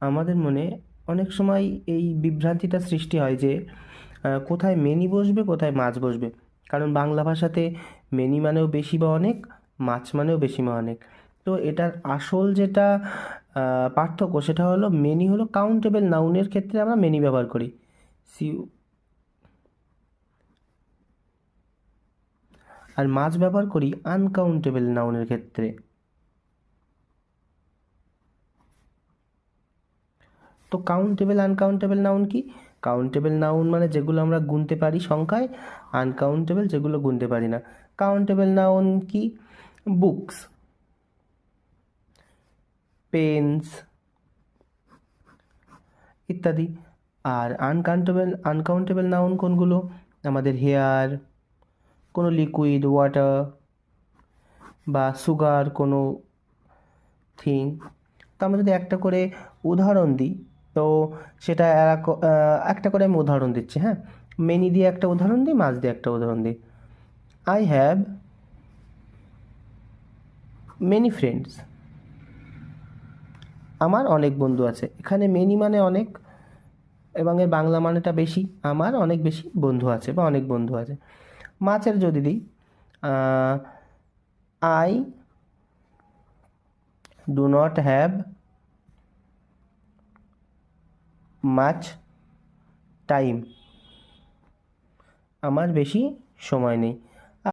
আমাদের মনে অনেক সময় এই বিভ্রান্তিটা সৃষ্টি হয় যে কোথায় মেনি বসবে কোথায় মাছ বসবে। কারণ বাংলা ভাষাতে মেনি মানেও বেশি বা অনেক, মাছ মানেও বেশি বা অনেক। তো এটার আসল যেটা পার্থক্য সেটা হলো মেনি হলো কাউন্টেবল নাউনের ক্ষেত্রে আমরা মেনি ব্যবহার করি। সিউ আর মাছ ব্যবহার করি আনকাউন্টেবল নাউনের ক্ষেত্রে। তো কাউন্টেবল আনকাউন্টেবল নাউন কি? কাউন্টেবল নাউন মানে যেগুলো আমরা গুনতে পারি সংখ্যায়, আনকাউন্টেবল যেগুলো গুনতে পারি না। কাউন্টেবল নাউন কি? বুকস, পেন্স ইত্যাদি। আর আনকাউন্টেবল নাউন কোনগুলো? আমাদের হেয়ার, কোনো লিকুইড, ওয়াটার বা সুগার কোনো থিং। তো আমরা যদি একটা করে উদাহরণ দিই, তো সেটা একটা করে আমি উদাহরণ দিচ্ছি, হ্যাঁ। মেনি দিয়ে একটা উদাহরণ দিই, মাছ দিয়ে একটা উদাহরণ দিই। I have many friends. আমার অনেক বন্ধু আছে। এখানে মেনি মানে অনেক, এবং এর বাংলা মানেটা বেশি। আমার অনেক বেশি বন্ধু আছে বা অনেক বন্ধু আছে। মাছের যদি দিই, I do not have much time. আমার বেশি সময় নেই।